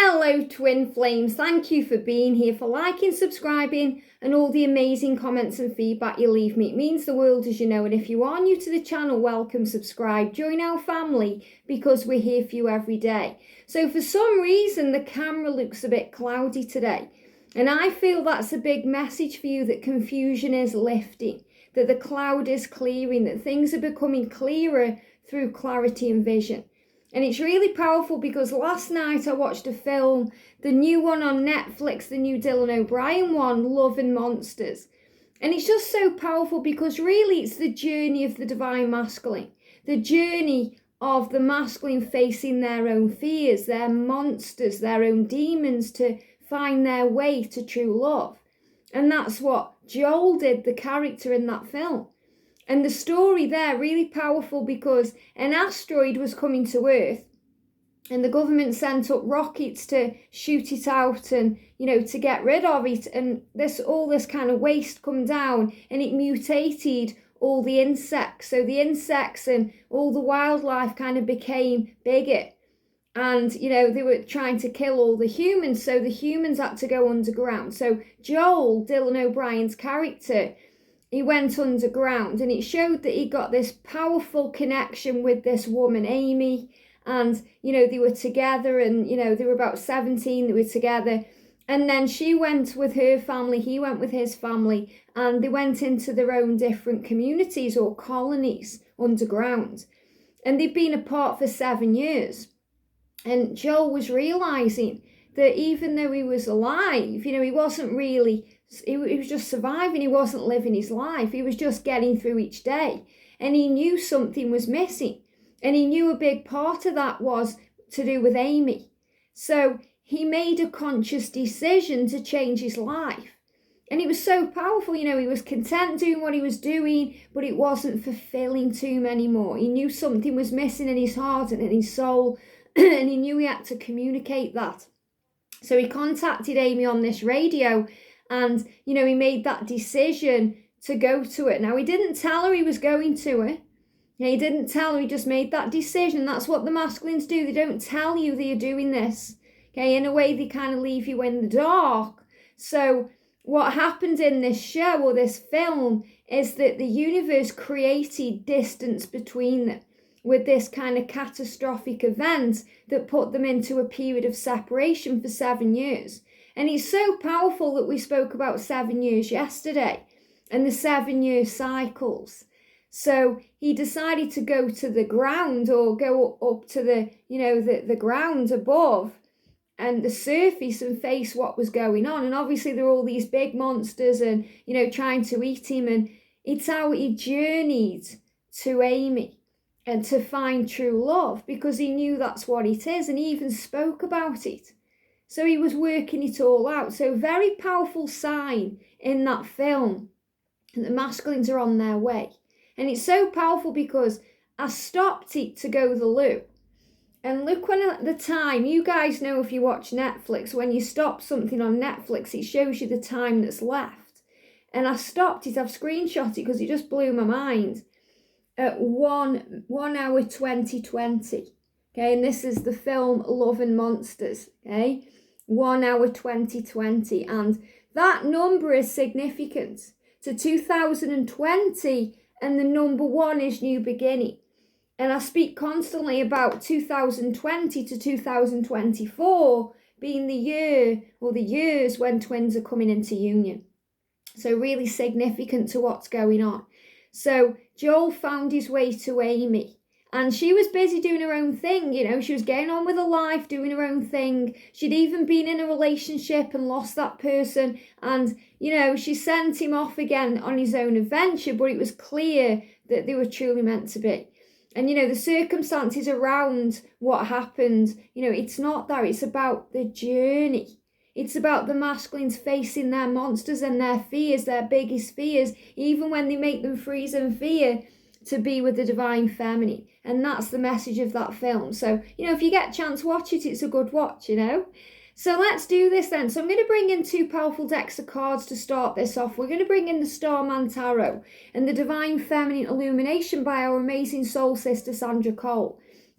Hello twin flames, thank you for being here, for liking, subscribing and all the amazing comments and feedback you leave me. It means the world, as you know, and if you are new to the channel, welcome, subscribe, join our family because we're here for you every day. So for some reason the camera looks a bit cloudy today, and I feel that's a big message for you, that confusion is lifting, that the cloud is clearing, that things are becoming clearer through clarity and vision. And it's really powerful because last night I watched a film, the new one on Netflix, the new Dylan O'Brien one, Love and Monsters. And it's just so powerful because really it's the journey of the divine masculine, the journey of the masculine facing their own fears, their monsters, their own demons, to find their way to true love. And that's what Joel did, the character in that film. And the story there, really powerful because an asteroid was coming to Earth and the government sent up rockets to shoot it out and, to get rid of it. And all this kind of waste come down and it mutated all the insects. So the insects and all the wildlife kind of became bigger. And, they were trying to kill all the humans. So the humans had to go underground. So Joel, Dylan O'Brien's character, he went underground, and it showed that he got this powerful connection with this woman, Amy, and, they were together, and, they were about 17, they were together, and then she went with her family, he went with his family, and they went into their own different communities or colonies underground, and they'd been apart for 7 years, and Joel was realising that even though he was alive, he wasn't really... He was just surviving. He wasn't living his life. He was just getting through each day. And he knew something was missing. And he knew a big part of that was to do with Amy. So he made a conscious decision to change his life. And it was so powerful. He was content doing what he was doing, but it wasn't fulfilling to him anymore. He knew something was missing in his heart and in his soul. And he knew he had to communicate that. So he contacted Amy on this radio. And, he made that decision to go to it. Now, he didn't tell her he was going to it. He didn't tell her, he just made that decision. That's what the masculines do. They don't tell you they're doing this. Okay, in a way, they kind of leave you in the dark. So what happened in this show or this film is that the universe created distance between them with this kind of catastrophic event that put them into a period of separation for 7 years. And it's so powerful that we spoke about 7 years yesterday and the 7-year cycles. So he decided to go to the ground, or go up to the ground above and the surface and face what was going on. And obviously there were all these big monsters and, trying to eat him. And it's how he journeyed to Amy and to find true love, because he knew that's what it is. And he even spoke about it. So he was working it all out. So very powerful sign in that film. And the masculines are on their way. And it's so powerful because I stopped it to go the loo. And look, when at the time, you guys know if you watch Netflix, when you stop something on Netflix, it shows you the time that's left. And I stopped it, I've screenshot it because it just blew my mind. At 1 hour 20:20. Okay, and this is the film Love and Monsters. Okay. 1 hour 20:20, and that number is significant to 2020, and the number 1 is new beginning. And I speak constantly about 2020 to 2024 being the year or the years when twins are coming into union. So really significant to what's going on. So Joel found his way to Amy. And she was busy doing her own thing, she was getting on with her life, doing her own thing. She'd even been in a relationship and lost that person. And, she sent him off again on his own adventure, but it was clear that they were truly meant to be. And, the circumstances around what happened, it's not that, it's about the journey. It's about the masculines facing their monsters and their fears, their biggest fears, even when they make them freeze in fear, to be with the divine feminine. And that's the message of that film. So, if you get a chance, watch it. It's a good watch, So let's do this then. So I'm going to bring in 2 powerful decks of cards to start this off. We're going to bring in the Starman Tarot and the Divine Feminine Illumination by our amazing soul sister, Sandra.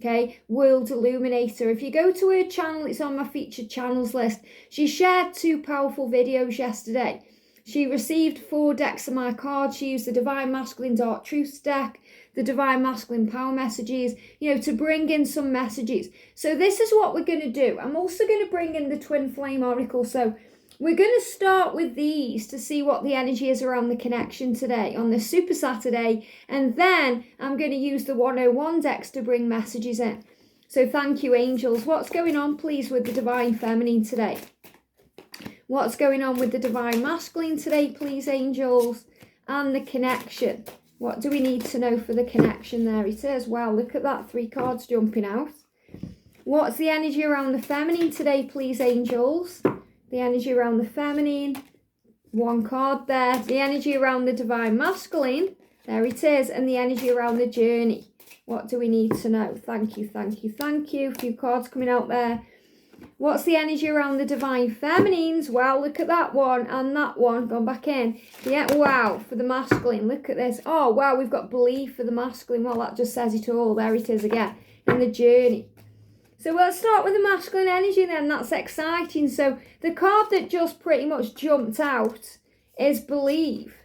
Okay, World Illuminator. If you go to her channel, it's on my featured channels list. She shared 2 powerful videos yesterday. She received 4 decks of my cards. She used the Divine Masculine Dark Truths deck, the Divine Masculine Power Messages, to bring in some messages. So this is what we're going to do. I'm also going to bring in the Twin Flame Oracle. So we're going to start with these to see what the energy is around the connection today on this Super Saturday. And then I'm going to use the 101 decks to bring messages in. So thank you, angels. What's going on, please, with the Divine Feminine today? What's going on with the Divine Masculine today, please, angels? And the connection. What do we need to know for the connection? There it is. Wow, look at that. 3 cards jumping out. What's the energy around the feminine today, please, angels? The energy around the feminine. 1 card there. The energy around the Divine Masculine. There it is. And the energy around the journey. What do we need to know? Thank you, thank you, thank you. A few cards coming out there. What's the energy around the Divine Feminines? Wow, look at that one and that one. Gone back in. Yeah, wow, for the masculine. Look at this. Oh, wow, we've got belief for the masculine. Well, that just says it all. There it is again. In the journey. So let's start with the masculine energy then. That's exciting. So the card that just pretty much jumped out is believe.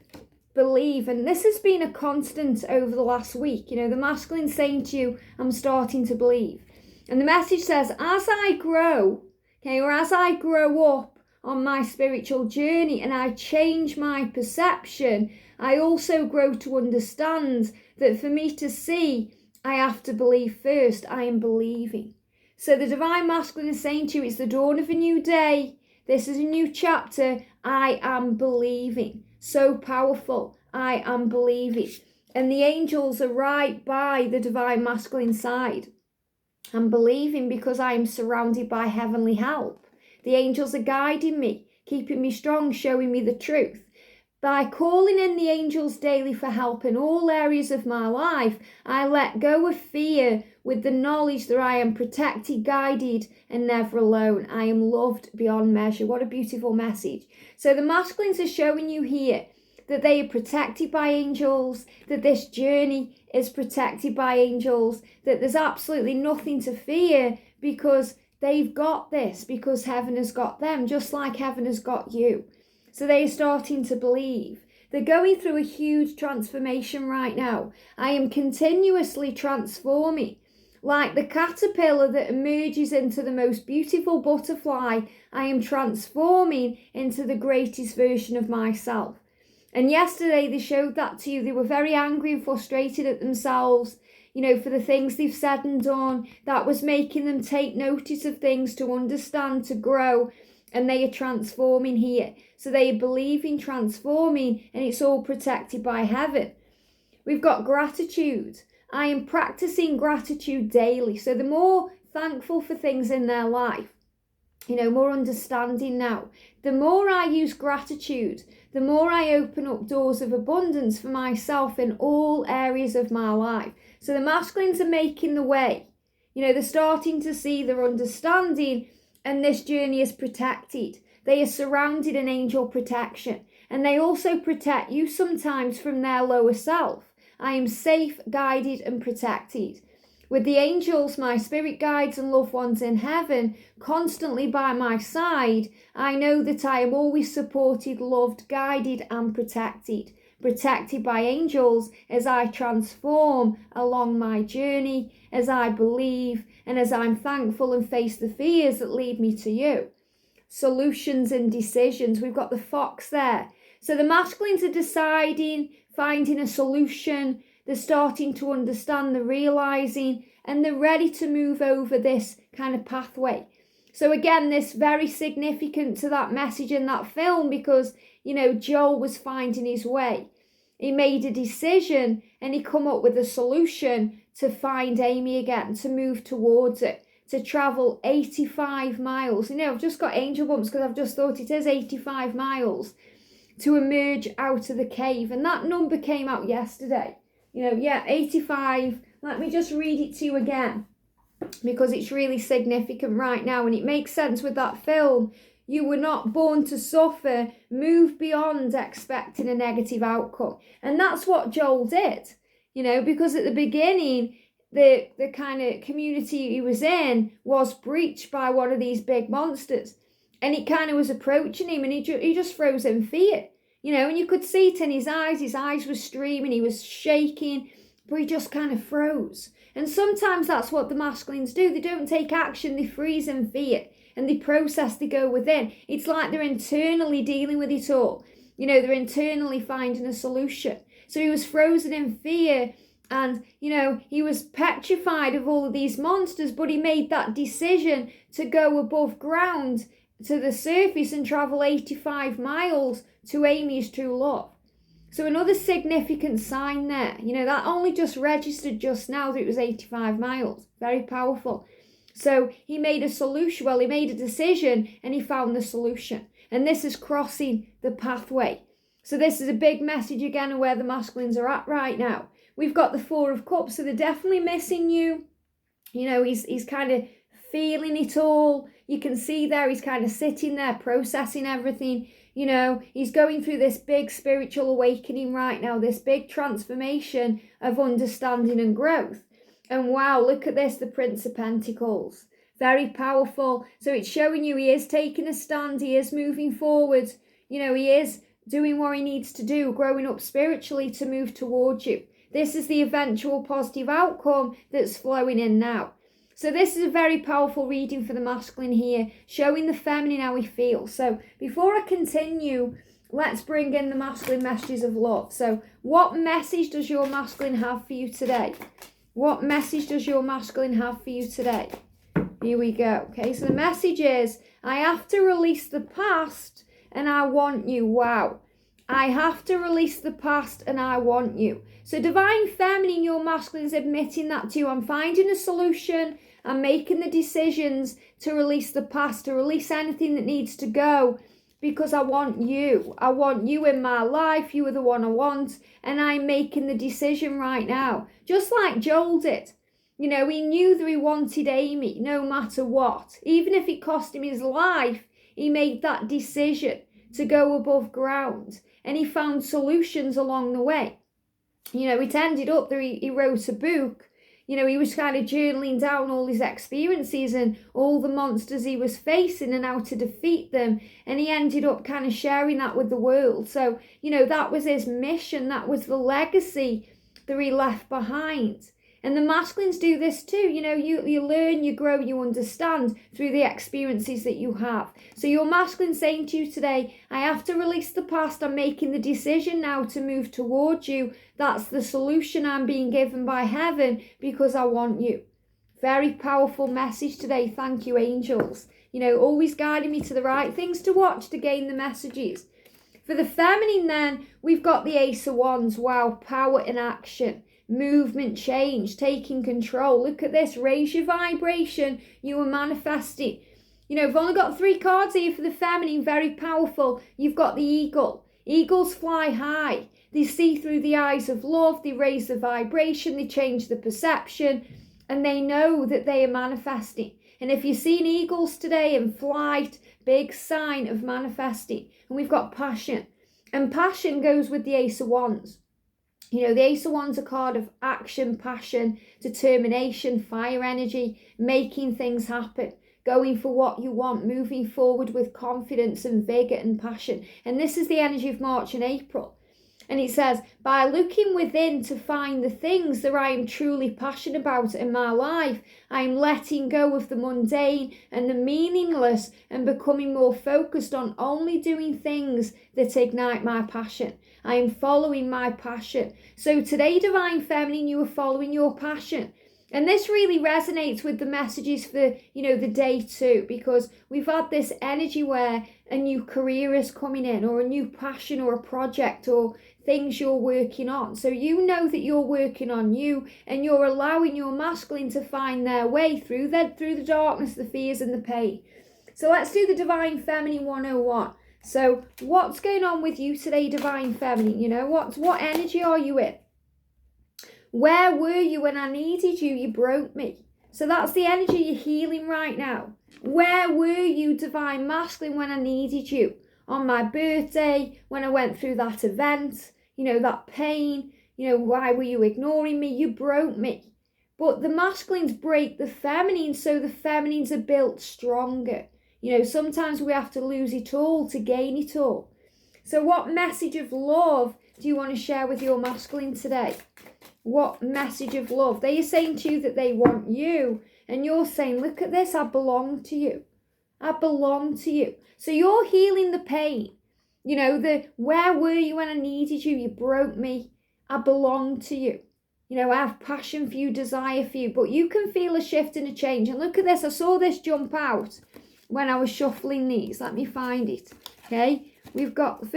Believe. And this has been a constant over the last week. The masculine saying to you, I'm starting to believe. And the message says, as I grow, or as I grow up on my spiritual journey and I change my perception, I also grow to understand that for me to see, I have to believe first. I am believing. So the Divine Masculine is saying to you, it's the dawn of a new day. This is a new chapter. I am believing. So powerful. I am believing. And the angels are right by the Divine Masculine side. I'm believing because I am surrounded by heavenly help. The angels are guiding me, keeping me strong, showing me the truth. By calling in the angels daily for help in all areas of my life, I let go of fear with the knowledge that I am protected, guided, and never alone. I am loved beyond measure. What a beautiful message. So the masculines are showing you here that they are protected by angels, that this journey is protected by angels, that there's absolutely nothing to fear because they've got this, because heaven has got them, just like heaven has got you. So they're starting to believe. They're going through a huge transformation right now. I am continuously transforming. Like the caterpillar that emerges into the most beautiful butterfly, I am transforming into the greatest version of myself. And yesterday they showed that to you. They were very angry and frustrated at themselves, for the things they've said and done. That was making them take notice of things, to understand, to grow. And they are transforming here. So they are believing, transforming, and it's all protected by heaven. We've got gratitude. I am practicing gratitude daily. So the more thankful for things in their life, more understanding now. The more I use gratitude, the more I open up doors of abundance for myself in all areas of my life. So the masculines are making the way. They're starting to see, they're understanding, and this journey is protected. They are surrounded in angel protection. And they also protect you sometimes from their lower self. I am safe, guided, and protected. With the angels, my spirit guides and loved ones in heaven, constantly by my side, I know that I am always supported, loved, guided, and protected. Protected by angels as I transform along my journey, as I believe, and as I'm thankful and face the fears that lead me to you. Solutions and decisions. We've got the fox there. So the masculines are deciding, finding a solution. They're starting to understand, they're realizing, and they're ready to move over this kind of pathway. So again, this very significant to that message in that film because, Joel was finding his way. He made a decision and he come up with a solution to find Amy again, to move towards it, to travel 85 miles. I've just got angel bumps because I've just thought it is 85 miles to emerge out of the cave. And that number came out yesterday. 85. Let me just read it to you again because it's really significant right now and it makes sense with that film. You were not born to suffer. Move beyond expecting a negative outcome. And that's what Joel did, because at the beginning, the kind of community he was in was breached by one of these big monsters. And it kind of was approaching him, and he just froze in fear. And you could see it in his eyes were streaming, he was shaking, but he just kind of froze. And sometimes that's what the masculines do. They don't take action, they freeze in fear, and they process, they go within. It's like they're internally dealing with it all. They're internally finding a solution. So he was frozen in fear, and, he was petrified of all of these monsters, but he made that decision to go above ground to the surface and travel 85 miles to Amy's true love. So another significant sign there, that only just registered just now that it was 85 miles. Very powerful. So he made a solution, he made a decision, and he found the solution. And this is crossing the pathway. So this is a big message again of where the masculines are at right now. We've got the Four of Cups, so they're definitely missing you. He's kind of feeling it all. You can see there, he's kind of sitting there processing everything. He's going through this big spiritual awakening right now, this big transformation of understanding and growth. And wow, look at this, the Prince of Pentacles. Very powerful. So it's showing you he is taking a stand, he is moving forward. He is doing what he needs to do, growing up spiritually to move towards you. This is the eventual positive outcome that's flowing in now. So this is a very powerful reading for the masculine here, showing the feminine how he feels. So before I continue, let's bring in the masculine messages of love. So what message does your masculine have for you today? What message does your masculine have for you today? Here we go. Okay, so the message is, I have to release the past and I want you. Wow. I have to release the past and I want you. So divine feminine, your masculine is admitting that to you. I'm finding a solution. I'm making the decisions to release the past, to release anything that needs to go, because I want you. I want you in my life. You are the one I want. And I'm making the decision right now. Just like Joel did. He knew that he wanted Amy no matter what. Even if it cost him his life, he made that decision to go above ground. And he found solutions along the way. It ended up that he wrote a book. He was kind of journaling down all his experiences and all the monsters he was facing and how to defeat them. And he ended up kind of sharing that with the world. So, that was his mission. That was the legacy that he left behind. And the masculines do this too. You learn, you grow, you understand through the experiences that you have. So your masculine saying to you today, I have to release the past. I'm making the decision now to move towards you. That's the solution I'm being given by heaven because I want you. Very powerful message today. Thank you, angels. Always guiding me to the right things to watch to gain the messages. For the feminine then, we've got the Ace of Wands. Wow, power in action. Movement, change, taking control. Look at this. Raise your vibration. You are manifesting. I've only got 3 cards here for the feminine. Very powerful. You've got the eagle. Eagles fly high. They see through the eyes of love. They raise the vibration. They change the perception. And they know that they are manifesting. And if you're seeing eagles today in flight, big sign of manifesting. And we've got passion. And passion goes with the Ace of Wands. The Ace of Wands is a card of action, passion, determination, fire energy, making things happen, going for what you want, moving forward with confidence and vigour and passion. And this is the energy of March and April. And it says, by looking within to find the things that I am truly passionate about in my life, I am letting go of the mundane and the meaningless and becoming more focused on only doing things that ignite my passion. I am following my passion. So today, Divine Feminine, you are following your passion. And this really resonates with the messages for, the day too, because we've had this energy where a new career is coming in, or a new passion, or a project, or things you're working on. So you know that you're working on you, and you're allowing your masculine to find their way through the darkness, the fears and the pain. So let's do the Divine Feminine 101. So what's going on with you today, Divine Feminine? What energy are you in? Where were you when I needed you? You broke me. So that's the energy you're healing right now. Where were you, Divine Masculine, when I needed you? On my birthday, when I went through that event, that pain, why were you ignoring me? You broke me. But the masculines break the feminine, so the feminines are built stronger. You know, sometimes we have to lose it all to gain it all. So what message of love do you want to share with your masculine today? What message of love? They are saying to you that they want you, and you're saying, look at this, I belong to you. I belong to you. So you're healing the pain. You know, where were you when I needed you? You broke me. I belong to you. You know, I have passion for you, desire for you. But you can feel a shift and a change. And look at this. I saw this jump out when I was shuffling these. Let me find it. Okay. We've got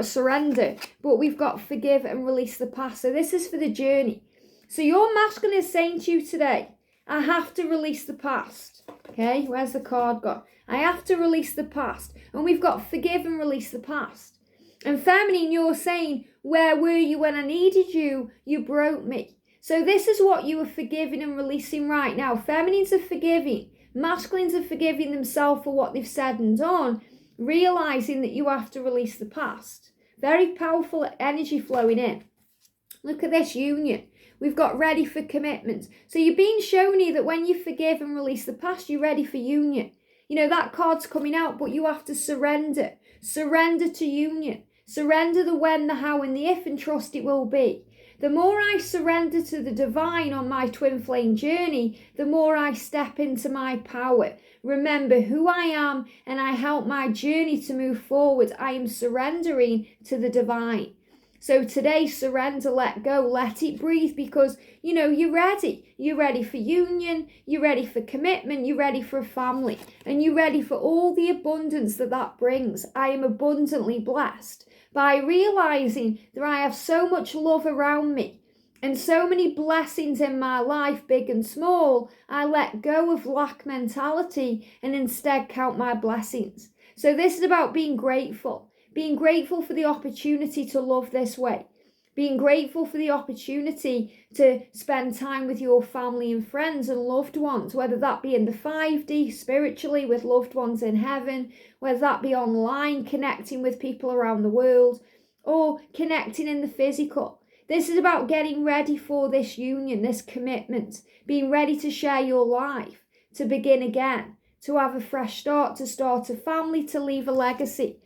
surrender, but we've got forgive and release the past. So this is for the journey. So your masculine is saying to you today, I have to release the past. Okay, where's the card gone? I have to release the past. And we've got forgive and release the past. And feminine, you're saying, where were you when I needed you? You broke me. So this is what you are forgiving and releasing right now. Feminines are forgiving. Masculines are forgiving themselves for what they've said and done, realizing that you have to release the past. Very powerful energy flowing in. Look at this union. We've got ready for commitment. So you're being shown here that when you forgive and release the past, you're ready for union. You know, that card's coming out, but you have to surrender. Surrender to union. Surrender the when, the how, and the if, and trust it will be. The more I surrender to the divine on my twin flame journey, the more I step into my power. Remember who I am, and I help my journey to move forward. I am surrendering to the divine. So today, surrender, let go, let it breathe, because, you know, you're ready. You're ready for union, you're ready for commitment, you're ready for a family, and you're ready for all the abundance that brings. I am abundantly blessed by realizing that I have so much love around me and so many blessings in my life, big and small. I let go of lack mentality and instead count my blessings. So this is about being grateful. Being grateful for the opportunity to love this way. Being grateful for the opportunity to spend time with your family and friends and loved ones, whether that be in the 5D, spiritually with loved ones in heaven, whether that be online, connecting with people around the world, or connecting in the physical. This is about getting ready for this union, this commitment, being ready to share your life, to begin again, to have a fresh start, to start a family, to leave a legacy.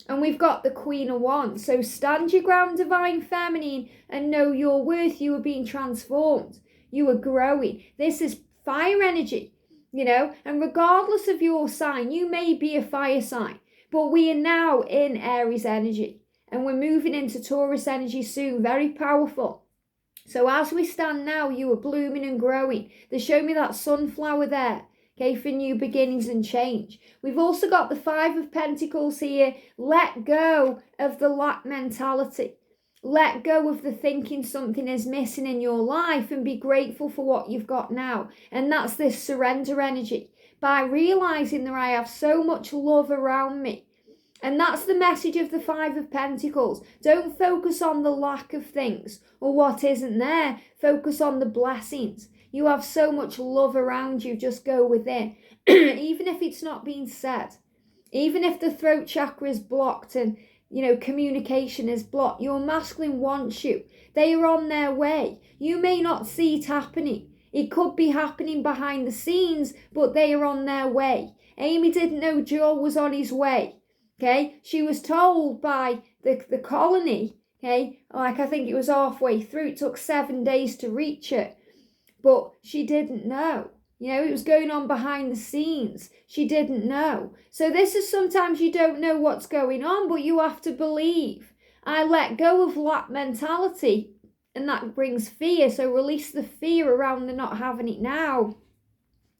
And we've got the Queen of Wands. So stand your ground, divine feminine, and know your worth. You are being transformed. You are growing. This is fire energy, you know. And regardless of your sign, you may be a fire sign. But we are now in Aries energy. And we're moving into Taurus energy soon. Very powerful. So as we stand now, you are blooming and growing. They show me that sunflower there. Okay, for new beginnings and change. We've also got the 5 of Pentacles here. Let go of the lack mentality. Let go of the thinking something is missing in your life and be grateful for what you've got now. And that's this surrender energy. By realizing that I have so much love around me. And that's the message of the 5 of Pentacles. Don't focus on the lack of things or what isn't there. Focus on the blessings. You have so much love around you, just go within. Even if it's not being said. Even if the throat chakra is blocked and, you know, communication is blocked. Your masculine wants you. They are on their way. You may not see it happening. It could be happening behind the scenes, but they are on their way. Amy didn't know Joel was on his way. Okay, she was told by the colony, okay, like I think it was halfway through. It took 7 days to reach it. But she didn't know. You know, it was going on behind the scenes. She didn't know. So this is sometimes you don't know what's going on, but you have to believe. I let go of lack mentality, and that brings fear. So release the fear around the not having it now,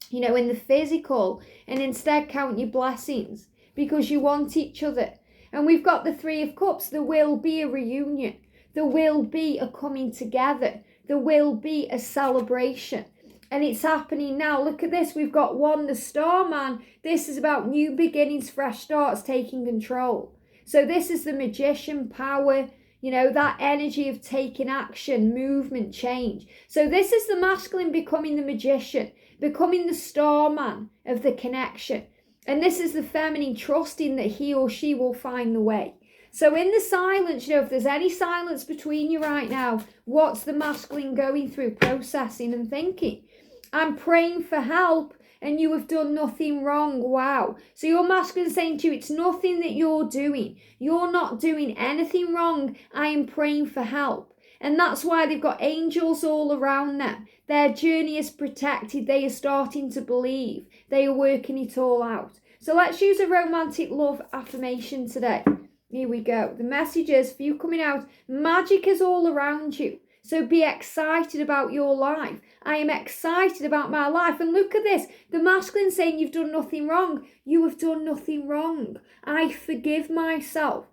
you know, in the physical, and instead count your blessings because you want each other. And we've got the 3 of Cups. There will be a reunion. There will be a coming together. There will be a celebration. And it's happening now. Look at this. We've got 1, the Starman. This is about new beginnings, fresh starts, taking control. So this is the magician power, you know, that energy of taking action, movement, change. So this is the masculine becoming the magician, becoming the Starman of the connection. And this is the feminine trusting that he or she will find the way. So in the silence, if there's any silence between you right now, what's the masculine going through, processing and thinking? I'm praying for help and you have done nothing wrong. Wow. So your masculine saying to you, it's nothing that you're doing. You're not doing anything wrong. I am praying for help. And that's why they've got angels all around them. Their journey is protected. They are starting to believe. They are working it all out. So let's use a romantic love affirmation today. Here we go. The messages for you coming out. Magic is all around you. So be excited about your life. I am excited about my life. And look at this. The masculine saying you've done nothing wrong. You have done nothing wrong. I forgive myself.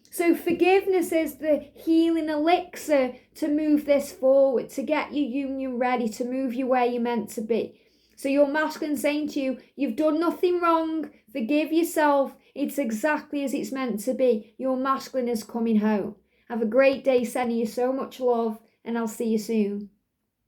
So forgiveness is the healing elixir to move this forward, to get your union ready, to move you where you're meant to be. So your masculine saying to you, you've done nothing wrong. Forgive yourself. It's exactly as it's meant to be. Your masculine is coming home. Have a great day, sending you so much love, and I'll see you soon.